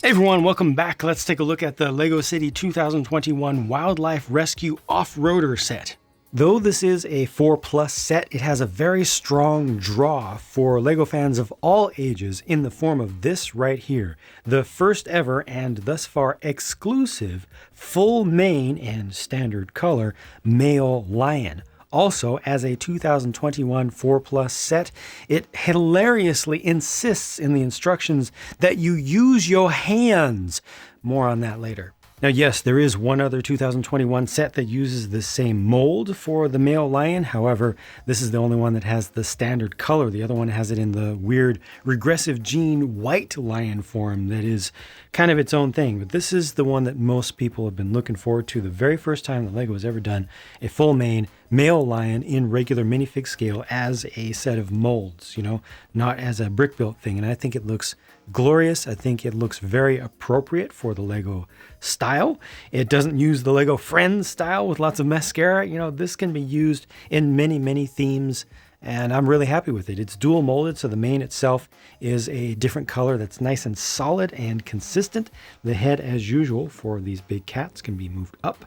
Hey everyone, welcome back. Let's take a look at the LEGO City 2021 Wildlife Rescue Off-Roader set. Though this is a 4+ set, it has a very strong draw for LEGO fans of all ages in the form of this right here, the first ever and thus far exclusive full mane and standard color male lion. Also, as a 2021 4+ set, it hilariously insists in the instructions that you use your hands. More on that later. Now, yes, there is one other 2021 set that uses the same mold for the male lion. However, this is the only one that has the standard color. The other one has it in the weird regressive gene white lion form that is kind of its own thing. But this is the one that most people have been looking forward to. The very first time that LEGO has ever done a full mane male lion in regular minifig scale as a set of molds, not as a brick built thing. And I think it looks glorious. I think it looks very appropriate for the LEGO style. It doesn't use the LEGO Friends style with lots of mascara. This can be used in many, many themes, and I'm really happy with it. It's dual molded, so the mane itself is a different color that's nice and solid and consistent. The head, as usual, for these big cats can be moved up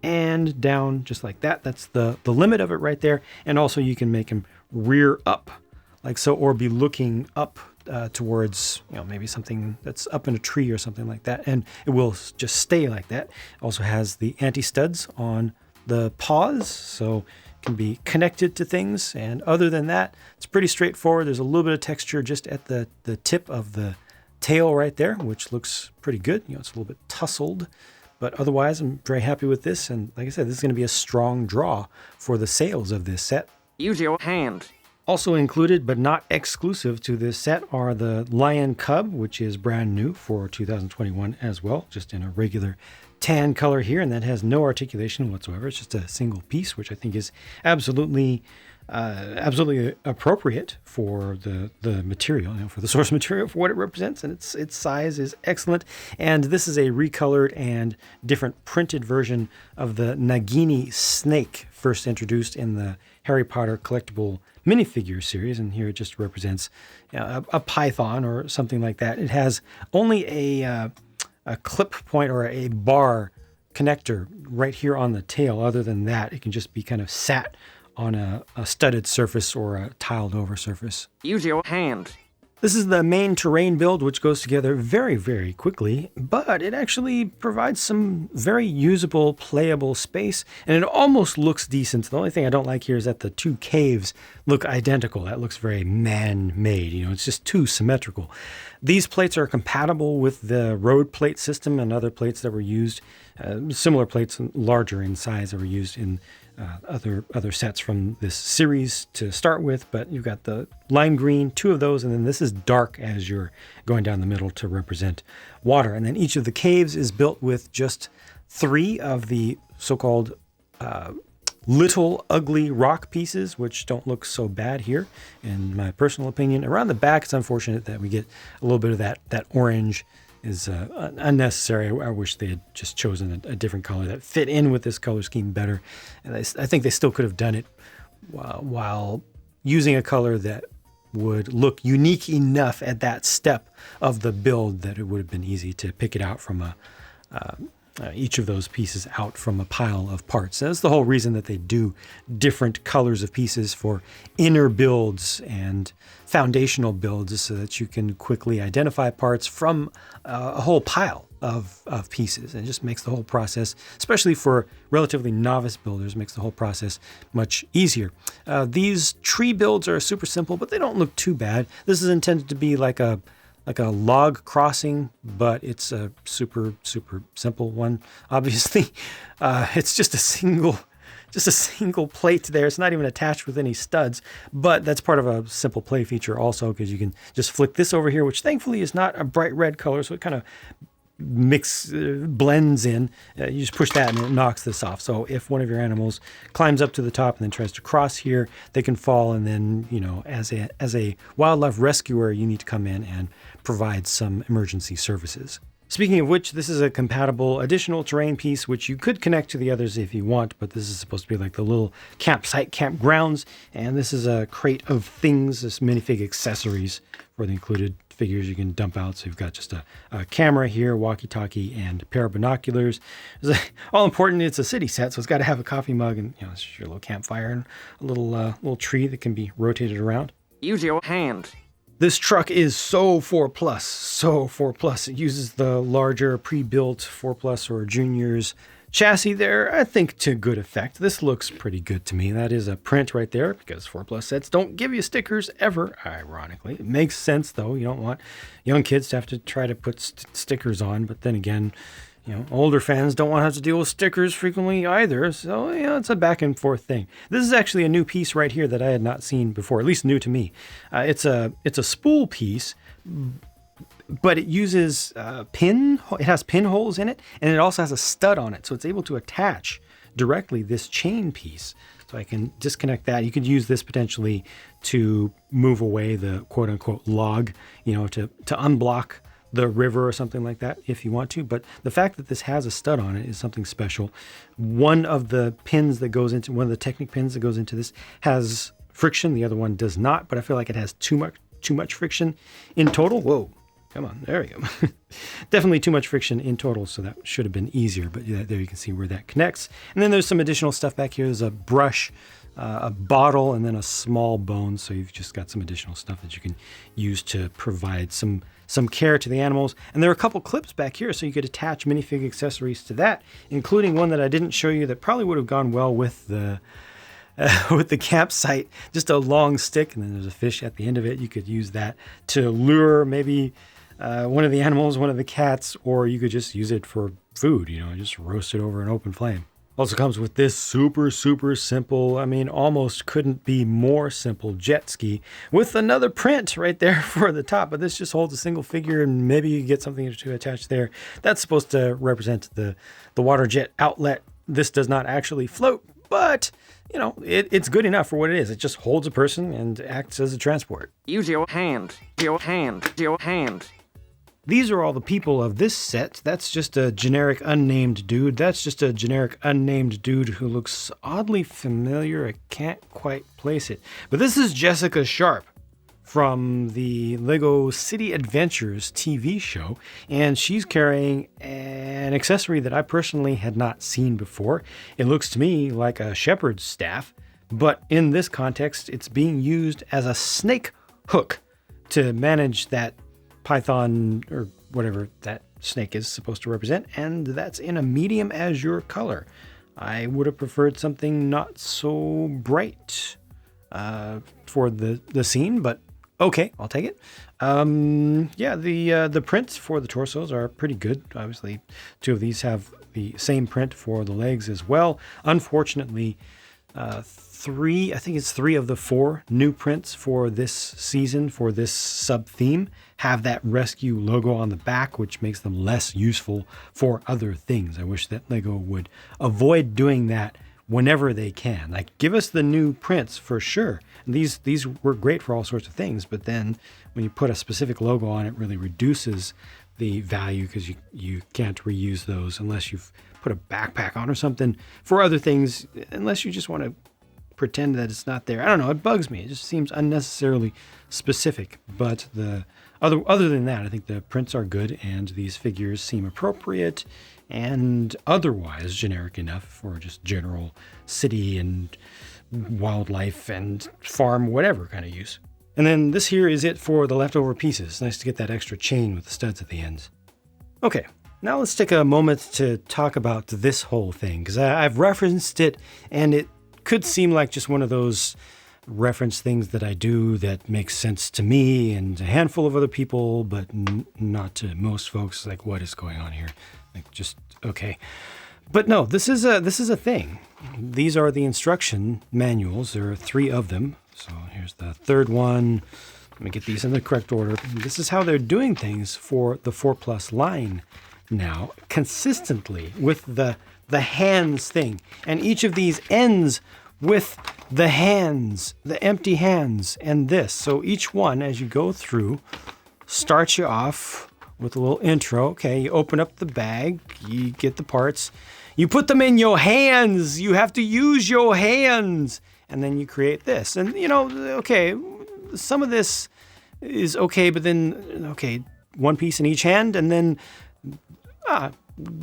and down just like that. That's the limit of it right there. And also you can make him rear up like so, or be looking up towards, maybe something that's up in a tree or something like that. And it will just stay like that. Also has the anti-studs on the paws, so it can be connected to things. And other than that, it's pretty straightforward. There's a little bit of texture just at the tip of the tail right there, which looks pretty good. It's a little bit tussled. But otherwise, I'm very happy with this. And like I said, this is going to be a strong draw for the sales of this set. Use your hand. Also included, but not exclusive to this set, are the Lion Cub, which is brand new for 2021 as well, just in a regular tan color here, and that has no articulation whatsoever. It's just a single piece, which I think is absolutely appropriate for the material, for the source material, for what it represents, and its size is excellent. And this is a recolored and different printed version of the Nagini snake, first introduced in the Harry Potter collectible minifigure series, and here it just represents a python or something like that. It has only a clip point or a bar connector right here on the tail. Other than that, it can just be kind of sat on a studded surface or a tiled over surface. Use your hand. This is the main terrain build, which goes together very, very quickly, but it actually provides some very usable, playable space, and it almost looks decent. The only thing I don't like here is that the two caves look identical. That looks very man-made. It's just too symmetrical. These plates are compatible with the road plate system and other plates that were used, similar plates, larger in size, that were used in other sets from this series to start with. But you've got the lime green, two of those, and then this is dark as you're going down the middle to represent water. And then each of the caves is built with just 3 of the so-called little ugly rock pieces, which don't look so bad here, in my personal opinion. Around the back, it's unfortunate that we get a little bit of that orange is unnecessary. I wish they had just chosen a different color that fit in with this color scheme better. And I think they still could have done it while using a color that would look unique enough at that step of the build that it would have been easy to pick it out from each of those pieces out from a pile of parts. That's the whole reason that they do different colors of pieces for inner builds and foundational builds, so that you can quickly identify parts from a whole pile of pieces. And it just makes the whole process, especially for relatively novice builders, makes the whole process much easier. These tree builds are super simple, but they don't look too bad. This is intended to be like a log crossing, but it's a super, super simple one. Obviously, it's just a single plate there. It's not even attached with any studs, but that's part of a simple play feature also, because you can just flick this over here, which thankfully is not a bright red color, so it kind of blends in. You just push that and it knocks this off. So if one of your animals climbs up to the top and then tries to cross here, they can fall, and then, as a wildlife rescuer, you need to come in and provide some emergency services. Speaking of which, this is a compatible additional terrain piece, which you could connect to the others if you want, but this is supposed to be like the little campsite, campgrounds, and this is a crate of things, this minifig accessories for the included figures you can dump out. So you've got just a camera here, walkie-talkie, and a pair of binoculars. All important, it's a city set, so it's got to have a coffee mug and it's your little campfire and a little tree that can be rotated around. Use your hand. This truck is so 4+, so 4+. It uses the larger pre-built 4+ or Juniors chassis there, I think, to good effect. This looks pretty good to me. That is a print right there because 4+ sets don't give you stickers ever, ironically. It makes sense, though. You don't want young kids to have to try to put stickers on, but then again, older fans don't want to have to deal with stickers frequently either. So, it's a back and forth thing. This is actually a new piece right here that I had not seen before, at least new to me. It's a spool piece, but it uses it has pinholes in it, and it also has a stud on it. So it's able to attach directly this chain piece. So I can disconnect that. You could use this potentially to move away the quote unquote log, to unblock the river or something like that if you want to. But the fact that this has a stud on it is something special. One of the Technic pins that goes into this has friction. The other one does not, but I feel like it has too much friction in total. Whoa, come on, there we go. Definitely too much friction in total, so that should have been easier. But there you can see where that connects. And then there's some additional stuff back here. There's a brush, a bottle, and then a small bone. So you've just got some additional stuff that you can use to provide some care to the animals. And there are a couple clips back here, so you could attach minifig accessories to that, including one that I didn't show you that probably would have gone well with the campsite. Just a long stick, and then there's a fish at the end of it. You could use that to lure maybe one of the animals, one of the cats, or you could just use it for food, just roast it over an open flame. Also comes with this super, super simple, almost couldn't be more simple jet ski with another print right there for the top. But this just holds a single figure, and maybe you get something to attach there. That's supposed to represent the water jet outlet. This does not actually float, but it's good enough for what it is. It just holds a person and acts as a transport. Use your hand. Your hand. Your hand. These are all the people of this set. That's just a generic unnamed dude. That's just a generic unnamed dude who looks oddly familiar. I can't quite place it. But this is Jessica Sharp from the Lego City Adventures TV show, and she's carrying an accessory that I personally had not seen before. It looks to me like a shepherd's staff, but in this context, it's being used as a snake hook to manage that python or whatever that snake is supposed to represent, and that's in a medium azure color. I would have preferred something not so bright for the scene, but okay, I'll take it. The prints for the torsos are pretty good. Obviously, two of these have the same print for the legs as well. Unfortunately, three of the 4 new prints for this season, for this sub-theme, have that rescue logo on the back, which makes them less useful for other things. I wish that Lego would avoid doing that whenever they can. Like, give us the new prints for sure. And these were great for all sorts of things, but then when you put a specific logo on it, really reduces the value because you can't reuse those unless you've put a backpack on or something for other things, unless you just want to pretend that it's not there. I don't know, it bugs me. It just seems unnecessarily specific. But other than that, I think the prints are good and these figures seem appropriate and otherwise generic enough for just general city and wildlife and farm, whatever kind of use. And then this here is it for the leftover pieces. Nice to get that extra chain with the studs at the ends. Okay, now let's take a moment to talk about this whole thing, because I've referenced it and it could seem like just one of those reference things that I do that makes sense to me and a handful of other people, but not to most folks. Like, what is going on here? Like, just okay. But no, this is a thing. These are the instruction manuals. There are 3 of them. So here's the 3rd one. Let me get these in the correct order. This is how they're doing things for the 4+ line now, consistently with the hands thing. And each of these ends with the hands, the empty hands, and this. So each one, as you go through, starts you off with a little intro. Okay, you open up the bag, you get the parts, you put them in your hands. You have to use your hands. And then you create this. And, okay, some of this is okay, but then, okay, one piece in each hand, and then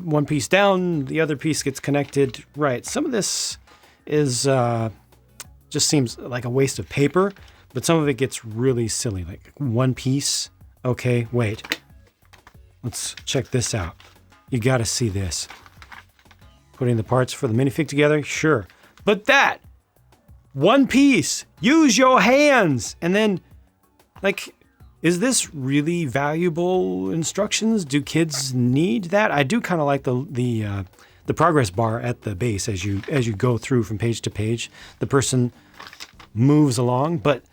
one piece down, the other piece gets connected. Right. Some of this is just seems like a waste of paper, but some of it gets really silly. Like one piece. Okay, wait. Let's check this out. You got to see this. Putting the parts for the minifig together? Sure. But that! One piece! Use your hands! And then, like, is this really valuable instructions? Do kids need that? I do kind of like the progress bar at the base as you go through from page to page. The person moves along, but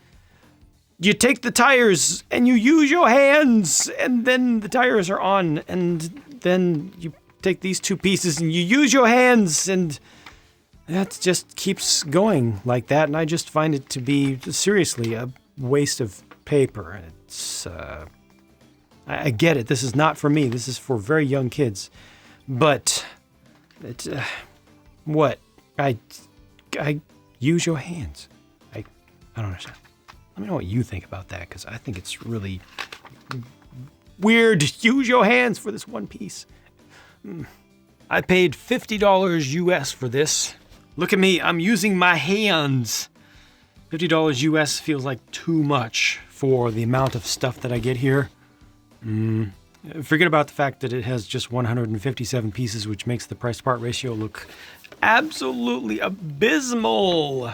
you take the tires and you use your hands, and then the tires are on, and then you take these two pieces and you use your hands, and that just keeps going like that. And I just find it to be seriously a waste of paper. It's I get it. This is not for me. This is for very young kids. But it's what I use your hands. I don't understand. Let me know what you think about that, because I think it's really weird. Use your hands for this one piece. I paid $50 US for this. Look at me, I'm using my hands. $50 US feels like too much for the amount of stuff that I get here. Forget about the fact that it has just 157 pieces, which makes the price-to-part ratio look absolutely abysmal.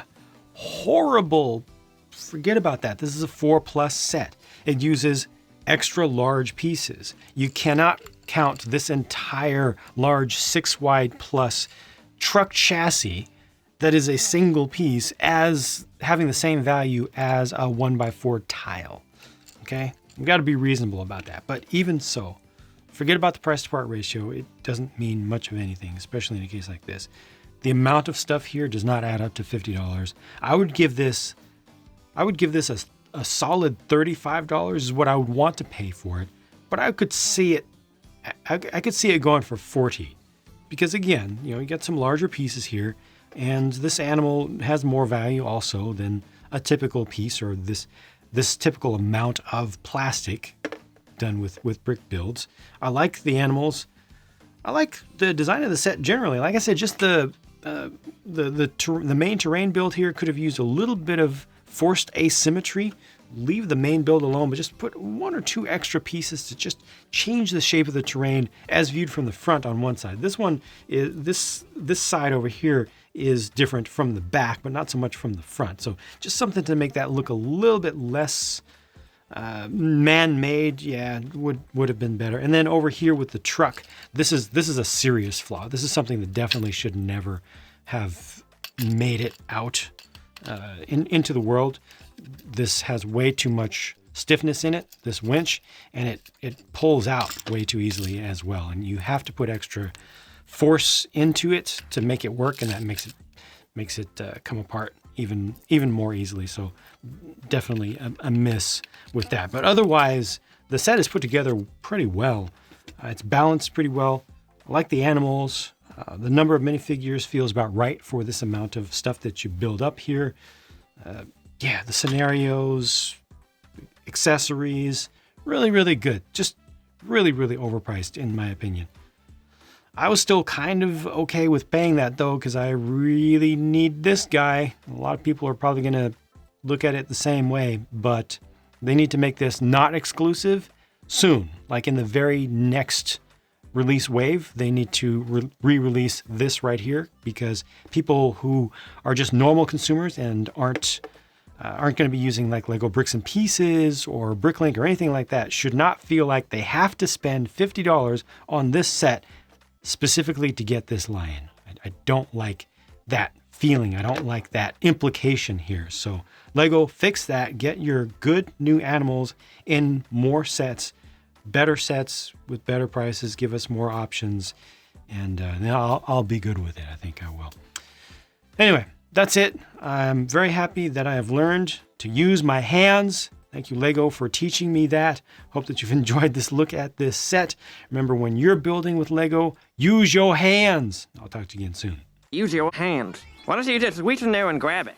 Horrible. Forget about that. This is a 4+ set. It uses extra large pieces. You cannot count this entire large 6-wide plus truck chassis that is a single piece as having the same value as a 1x4 tile. Okay? We've got to be reasonable about that. But even so, forget about the price to part ratio. It doesn't mean much of anything, especially in a case like this. The amount of stuff here does not add up to $50. I would give this a solid $35 is what I would want to pay for it. But I could see it going for $40. Because again, you get some larger pieces here, and this animal has more value also than a typical piece, or this typical amount of plastic done with brick builds. I like the animals. I like the design of the set generally. Like I said, just the main terrain build here could have used a little bit of forced asymmetry. Leave the main build alone, but just put one or two extra pieces to just change the shape of the terrain as viewed from the front on one side. This one is this side over here is different from the back, but not so much from the front. So just something to make that look a little bit less man-made. Yeah, would have been better. And then over here with the truck, this is a serious flaw. This is something that definitely should never have made it out into the world. This has way too much stiffness in it, this winch, and it pulls out way too easily as well. And you have to put extra force into it to make it work, and that makes it come apart even more easily. So definitely a miss with that. But otherwise, the set is put together pretty well. It's balanced pretty well. I like the animals. The number of minifigures feels about right for this amount of stuff that you build up here. Yeah, the scenarios, accessories, really, really good. Just really, really overpriced in my opinion. I was still kind of okay with paying that though, because I really need this guy. A lot of people are probably going to look at it the same way, but they need to make this not exclusive soon. Like in the very next release wave, they need to re-release this right here, because people who are just normal consumers and aren't going to be using like Lego Bricks and Pieces or Bricklink or anything like that should not feel like they have to spend $50 on this set specifically to get this lion. I don't like that feeling. I don't like that implication here. So Lego, fix that. Get your good new animals in more sets, better sets with better prices. Give us more options, and then I'll be good with it. I think I will. Anyway, that's it. I'm very happy that I have learned to use my hands. Thank you, Lego, for teaching me that. Hope that you've enjoyed this look at this set. Remember, when you're building with Lego, use your hands. I'll talk to you again soon. Use your hands. Why don't you just reach in there and grab it?